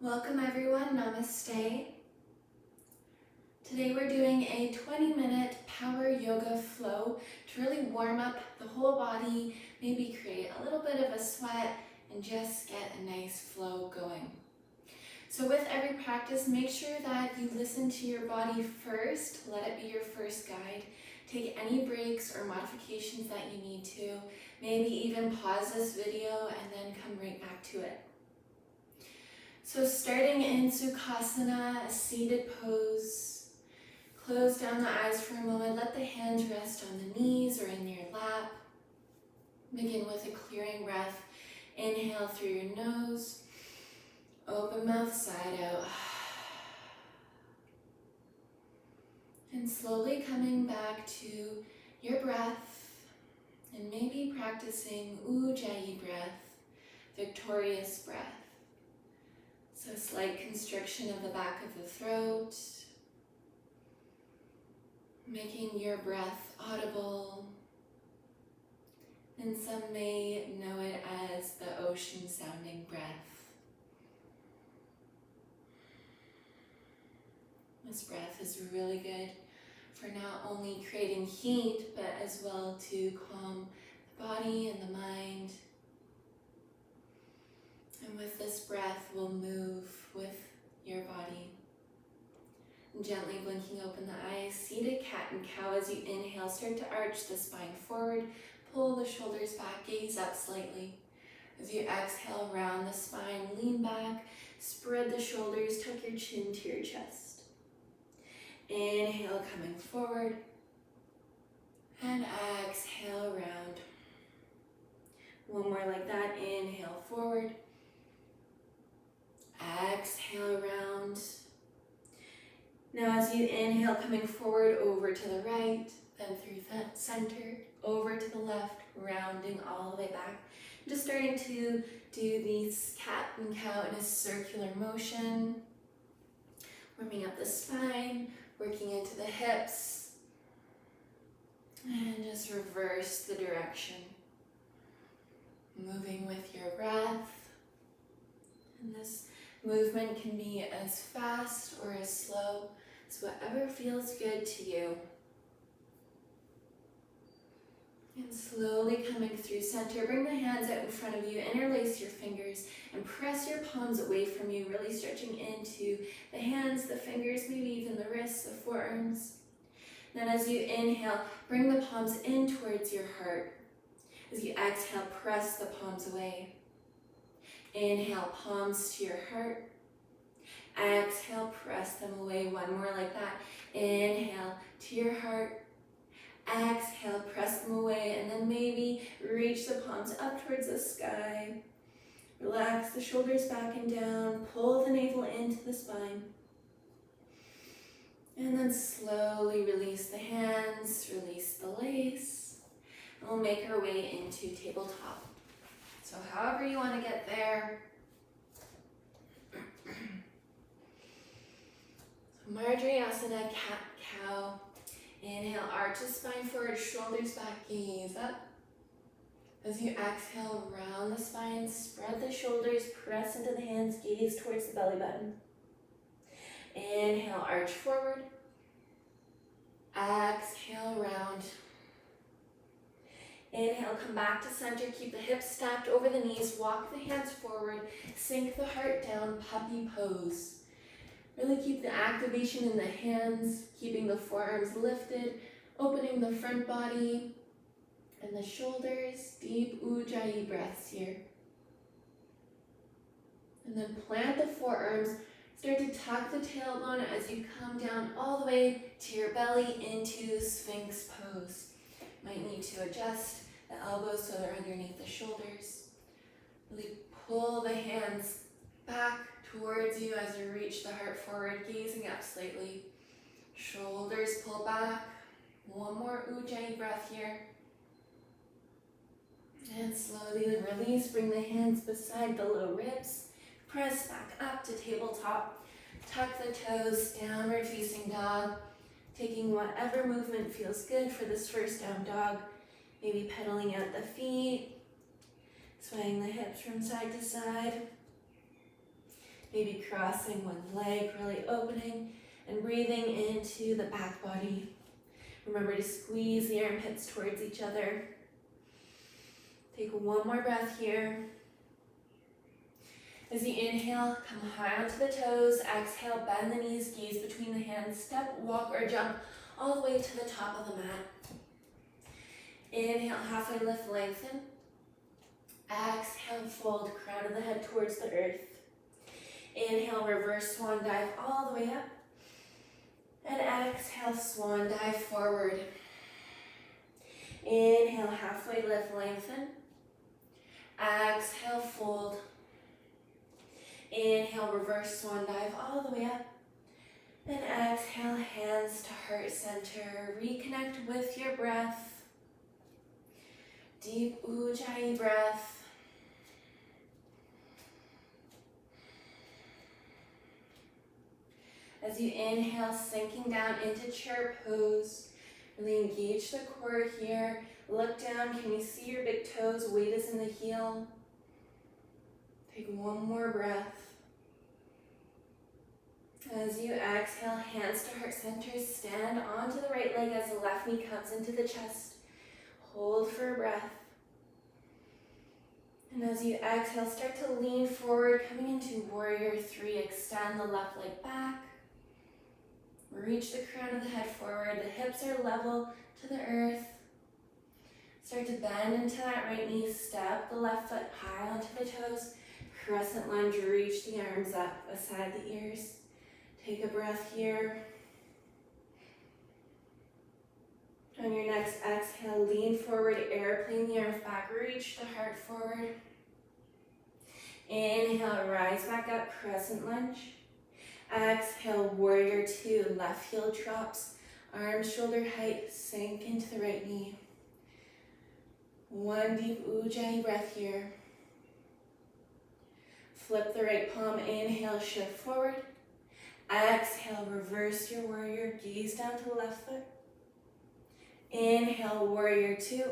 Welcome everyone, namaste. Today we're doing a 20-minute power yoga flow to really warm up the whole body, maybe create a little bit of a sweat and just get a nice flow going. So with every practice, make sure that you listen to your body first, let it be your first guide. Take any breaks or modifications that you need to, maybe even pause this video and then come right back to it. So starting in Sukhasana, a seated pose, close down the eyes for a moment, let the hands rest on the knees or in your lap. Begin with a clearing breath. Inhale through your nose, open mouth, side out. And slowly coming back to your breath and maybe practicing Ujjayi breath, victorious breath. So slight constriction of the back of the throat, making your breath audible, and some may know it as the ocean sounding breath. This breath is really good for not only creating heat, but as well to calm the body and the mind. And with this breath, we'll move with your body. Gently blinking open the eyes, seated cat and cow. As you inhale, start to arch the spine forward, pull the shoulders back, gaze up slightly. As you exhale, round the spine, lean back, spread the shoulders, tuck your chin to your chest. Inhale, coming forward, and exhale, round. One more like that, inhale, forward. Exhale, round. Now as you inhale, coming forward over to the right, then through the center, over to the left, rounding all the way back. Just starting to do these cat and cow in a circular motion. Warming up the spine, working into the hips. And just reverse the direction. Moving with your breath. And this movement can be as fast or as slow as whatever feels good to you. And slowly coming through center, bring the hands out in front of you, interlace your fingers, and press your palms away from you, really stretching into the hands, the fingers, maybe even the wrists, the forearms. Then as you inhale, bring the palms in towards your heart. As you exhale, press the palms away. Inhale, palms to your heart. Exhale, press them away. One more like that. Inhale to your heart. Exhale, press them away. And then maybe reach the palms up towards the sky. Relax the shoulders back and down. Pull the navel into the spine. And then slowly release the hands. Release the lace. And we'll make our way into tabletop. So however you want to get there. So Marjarasana, cat-cow. Inhale, arch the spine forward, shoulders back, gaze up. As you exhale, round the spine, spread the shoulders, press into the hands, gaze towards the belly button. Inhale, arch forward. Exhale, round. Inhale, come back to center, keep the hips stacked over the knees, walk the hands forward, sink the heart down, puppy pose. Really keep the activation in the hands, keeping the forearms lifted, opening the front body and the shoulders, deep Ujjayi breaths here. And then plant the forearms, start to tuck the tailbone as you come down all the way to your belly into Sphinx pose. Might need to adjust the elbows so they're underneath the shoulders. Really pull the hands back towards you as you reach the heart forward, gazing up slightly. Shoulders pull back. One more Ujjayi breath here. And slowly release, bring the hands beside the low ribs. Press back up to tabletop. Tuck the toes, downward facing dog. Taking whatever movement feels good for this first down dog. Maybe pedaling out the feet, swaying the hips from side to side. Maybe crossing one leg, really opening and breathing into the back body. Remember to squeeze the armpits towards each other. Take one more breath here. As you inhale, come high onto the toes. Exhale, bend the knees, gaze between the hands. Step, walk, or jump all the way to the top of the mat. Inhale, halfway lift, lengthen. Exhale, fold, crown of the head towards the earth. Inhale, reverse swan dive all the way up. And exhale, swan dive forward. Inhale, halfway lift, lengthen. Exhale, fold. Inhale, reverse swan dive all the way up. And exhale, hands to heart center. Reconnect with your breath. Deep Ujjayi breath. As you inhale, sinking down into chair pose. Really engage the core here. Look down. Can you see your big toes? Weight is in the heel. Take one more breath. As you exhale, hands to heart center, stand onto the right leg as the left knee comes into the chest. Hold for a breath. And as you exhale, start to lean forward, coming into warrior three. Extend the left leg back. Reach the crown of the head forward. The hips are level to the earth. Start to bend into that right knee. Step the left foot high onto the toes. Crescent lunge, reach the arms up beside the ears. Take a breath here. On your next exhale, lean forward, airplane the arms back, reach the heart forward. Inhale, rise back up, crescent lunge. Exhale, warrior two, left heel drops, arms shoulder height, sink into the right knee. One deep Ujjayi breath here. Flip the right palm, inhale, shift forward. Exhale, reverse your warrior, gaze down to the left foot. Inhale, warrior two.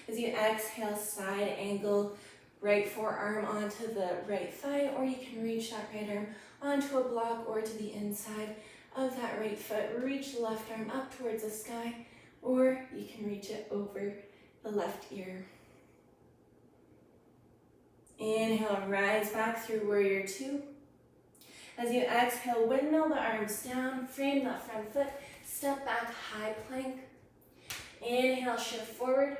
As you exhale, side angle, right forearm onto the right thigh, or you can reach that right arm onto a block or to the inside of that right foot. Reach the left arm up towards the sky, or you can reach it over the left ear. Inhale, rise back through warrior two. As you exhale, windmill the arms down, frame that front foot, step back, high plank. Inhale, shift forward.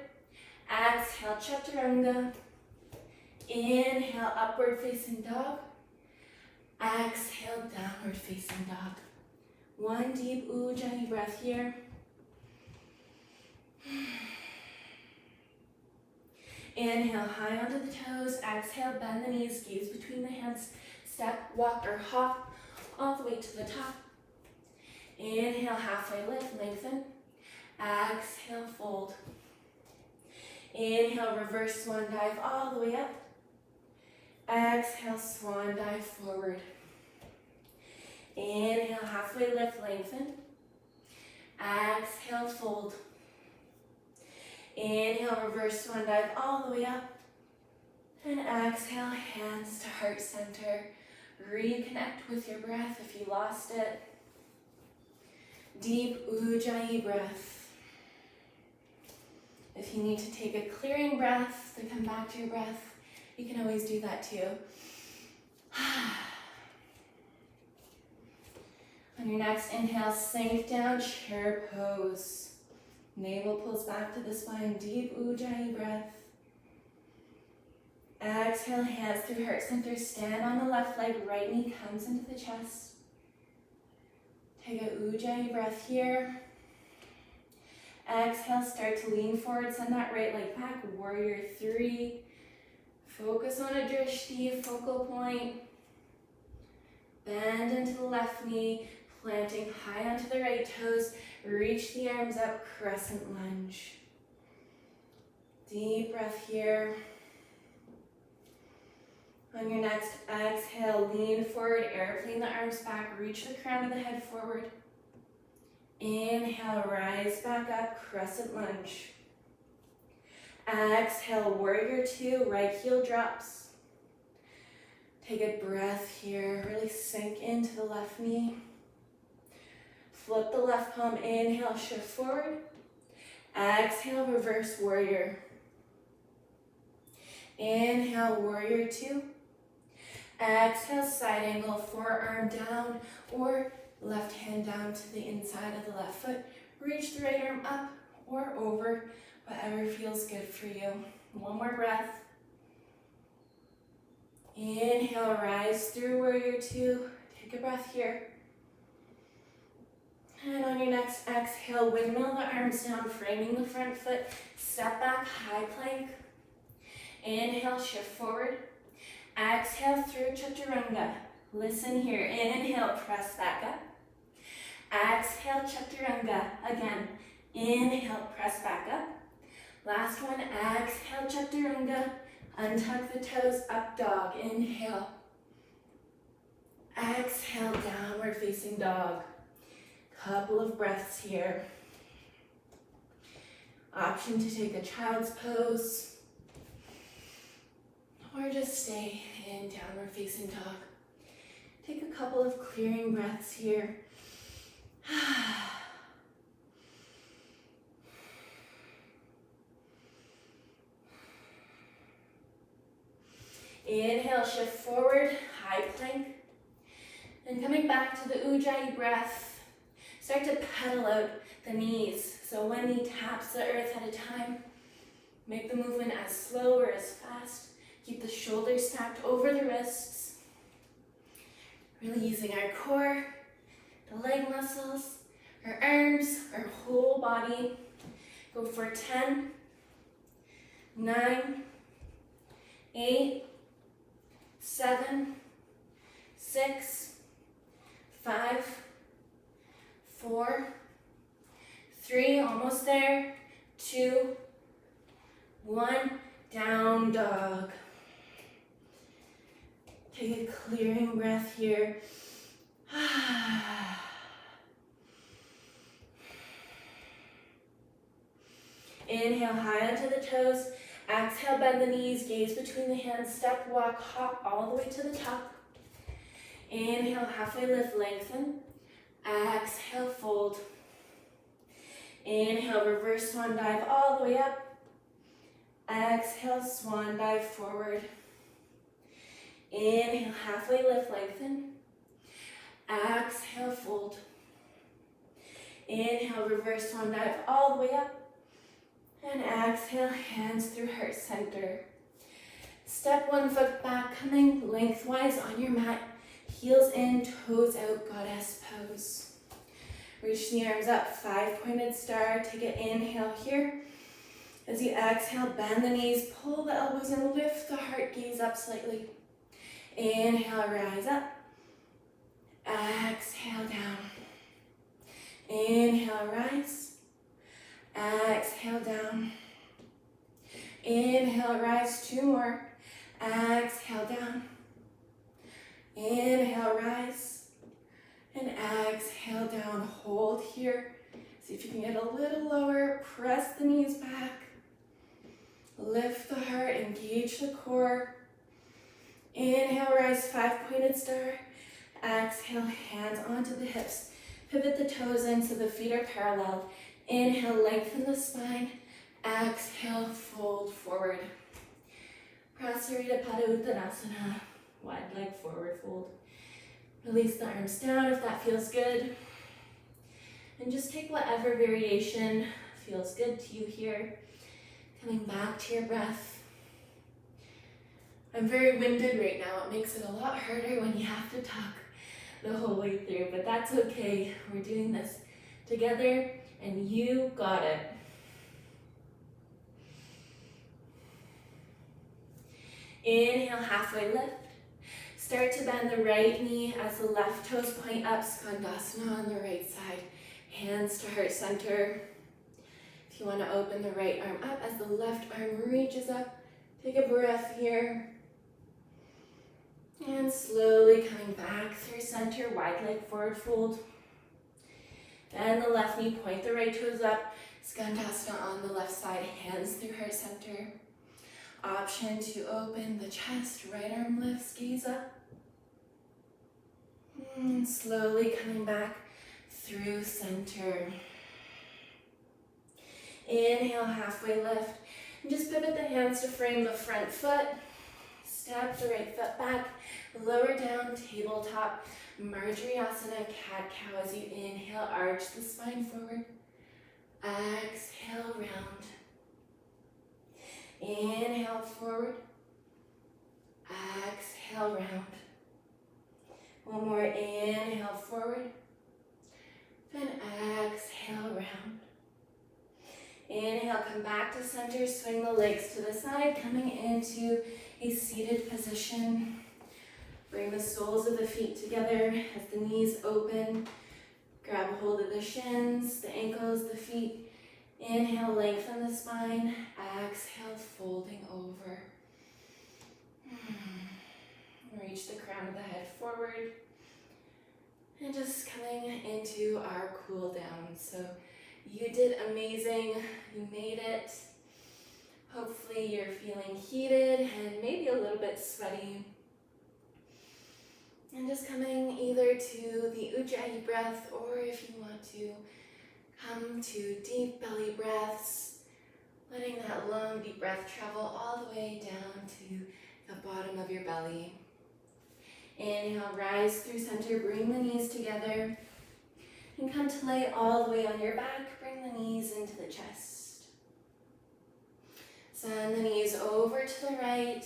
Exhale, chaturanga. Inhale, upward facing dog. Exhale, downward facing dog. One deep Ujjayi breath here. Inhale, high onto the toes. Exhale, bend the knees, gaze between the hands. Step, walk, or hop all the way to the top. Inhale, halfway lift, lengthen. Exhale, fold. Inhale, reverse swan dive all the way up. Exhale, swan dive forward. Inhale, halfway lift, lengthen. Exhale, fold. Inhale, reverse swan dive all the way up. And exhale, hands to heart center. Reconnect with your breath if you lost it. Deep Ujjayi breath. If you need to take a clearing breath to come back to your breath, you can always do that too. On your next inhale, sink down, chair pose. Navel pulls back to the spine, deep Ujjayi breath. Exhale, hands through heart center, stand on the left leg, right knee comes into the chest. Take a Ujjayi breath here. Exhale, start to lean forward, send that right leg back, warrior three. Focus on a drishti, focal point. Bend into the left knee, planting high onto the right toes. Reach the arms up, crescent lunge. Deep breath here. On your next exhale, lean forward, airplane the arms back, reach the crown of the head forward. Inhale, rise back up, crescent lunge. Exhale, warrior two, right heel drops. Take a breath here, really sink into the left knee. Flip the left palm, inhale, shift forward. Exhale, reverse warrior. Inhale, warrior two. Exhale, side angle, forearm down or left hand down to the inside of the left foot. Reach the right arm up or over, whatever feels good for you. One more breath. Inhale, rise through warrior two. Take a breath here. And on your next exhale, windmill the arms down, framing the front foot. Step back, high plank. Inhale, shift forward. Exhale through chaturanga. Listen here. Inhale, press back up. Exhale, chaturanga. Again. Inhale, press back up. Last one. Exhale, chaturanga. Untuck the toes, up dog. Inhale. Exhale, downward facing dog. Couple of breaths here. Option to take a child's pose. Or just stay in downward facing dog. Take a couple of clearing breaths here. Inhale, shift forward, high plank. And coming back to the Ujjayi breath, start to pedal out the knees. So one knee taps the earth at a time. Make the movement as slow or as fast. Keep the shoulders stacked over the wrists. Really using our core, the leg muscles, our arms, our whole body. Go for 10, 9, 8, 7, 6, 5, 4, 3, almost there, 2, 1, down dog. Take a clearing breath here. Inhale, high onto the toes. Exhale, bend the knees, gaze between the hands, step, walk, hop all the way to the top. Inhale, halfway lift, lengthen. Exhale, fold. Inhale, reverse swan dive all the way up. Exhale, swan dive forward. Inhale, halfway lift, lengthen. Exhale, fold. Inhale, reverse swan dive all the way up. And exhale, hands through heart center. Step one foot back, coming lengthwise on your mat. Heels in, toes out, goddess pose. Reach the arms up, 5-pointed star. Take an inhale here. As you exhale, bend the knees, pull the elbows in, lift the heart, gaze up slightly. Inhale, rise up. Exhale, down. Inhale, rise. Exhale, down. Inhale, rise, 2 more. Exhale, down. Inhale, rise. And exhale, down. Hold here. See if you can get a little lower. Press the knees back. Lift the heart, engage the core. Inhale, rise, 5-pointed star. Exhale, hands onto the hips. Pivot the toes in so the feet are parallel. Inhale, lengthen the spine. Exhale, fold forward. Prasarita Pada Uttanasana. Wide leg forward fold. Release the arms down if that feels good. And just take whatever variation feels good to you here. Coming back to your breath. I'm very winded right now. It makes it a lot harder when you have to talk the whole way through, but that's okay. We're doing this together and you got it. Inhale, halfway lift. Start to bend the right knee as the left toes point up, Skandasana on the right side. Hands to heart center. If you want to open the right arm up as the left arm reaches up, take a breath here. And slowly coming back through center, wide leg forward fold. Bend the left knee, point the right toes up, Skandasana on the left side, hands through heart center. Option to open the chest, right arm lifts, gaze up. slowly coming back through center. Inhale, halfway lift. And just pivot the hands to frame the front foot. Step the right foot back. Lower down, tabletop. Marjariasana, cat-cow. As you inhale, arch the spine forward. Exhale, round. Inhale, forward. Exhale, round. One more, inhale, forward. Then exhale, round. Inhale, come back to center, swing the legs to the side, coming into a seated position. Bring the soles of the feet together as the knees open. Grab hold of the shins, the ankles, the feet. Inhale, lengthen the spine. Exhale, folding over. Reach the crown of the head forward. And just coming into our cool down. So you did amazing. You made it. Hopefully you're feeling heated and maybe a little bit sweaty. And just coming either to the Ujjayi breath, or if you want to, come to deep belly breaths, letting that long deep breath travel all the way down to the bottom of your belly. Inhale, rise through center, bring the knees together, and come to lay all the way on your back. Bring the knees into the chest. Send the knees over to the right.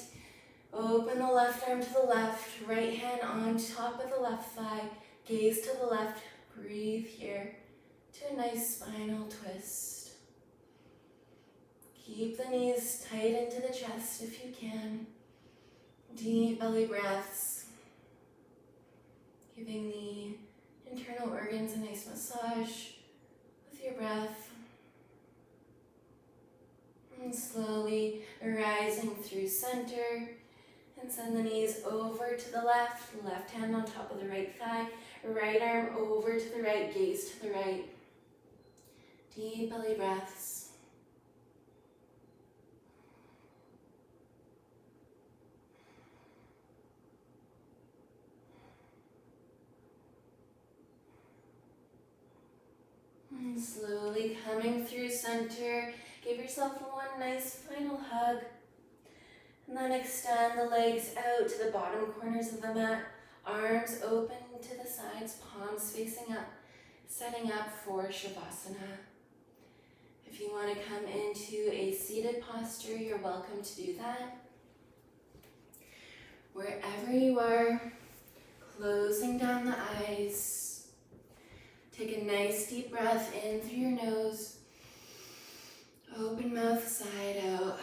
Open the left arm to the left, right hand on top of the left thigh, gaze to the left, breathe here to a nice spinal twist. Keep the knees tight into the chest if you can. Deep belly breaths, giving the internal organs a nice massage with your breath. And slowly rising through center. And send the knees over to the left hand on top of the right thigh, right arm over to the right, gaze to the right. Deep belly breaths. And slowly coming through center, give yourself one nice final hug. And then extend the legs out to the bottom corners of the mat. Arms open to the sides, palms facing up, setting up for Shavasana. If you want to come into a seated posture, you're welcome to do that. Wherever you are, closing down the eyes. Take a nice deep breath in through your nose. Open mouth, side out.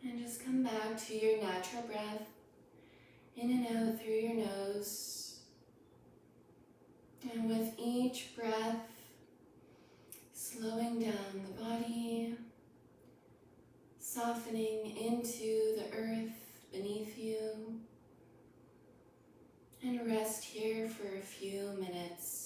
And just come back to your natural breath, in and out through your nose. And with each breath, slowing down the body, softening into the earth beneath you. And rest here for a few minutes.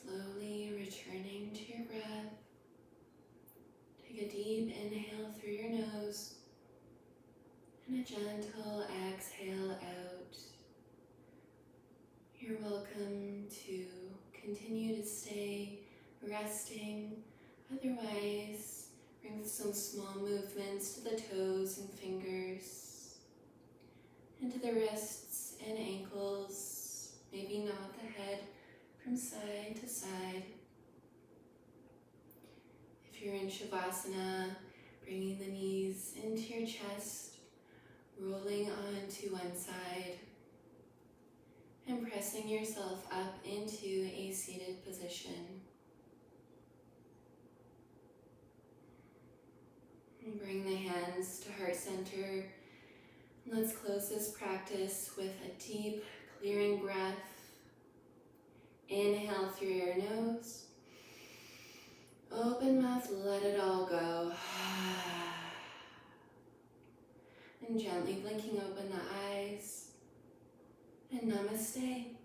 Slowly returning to your breath. Take a deep inhale through your nose and a gentle exhale out. You're welcome to continue to stay resting. Otherwise, bring with some small movements to the toes and fingers, and to the wrists and ankles. Maybe nod the head from side to side. If you're in Shavasana, bringing the knees into your chest, rolling onto one side, and pressing yourself up into a seated position. And bring the hands to heart center. Let's close this practice with a deep, clearing breath. Inhale through your nose. Open mouth, let it all go. And gently blinking open the eyes. And namaste.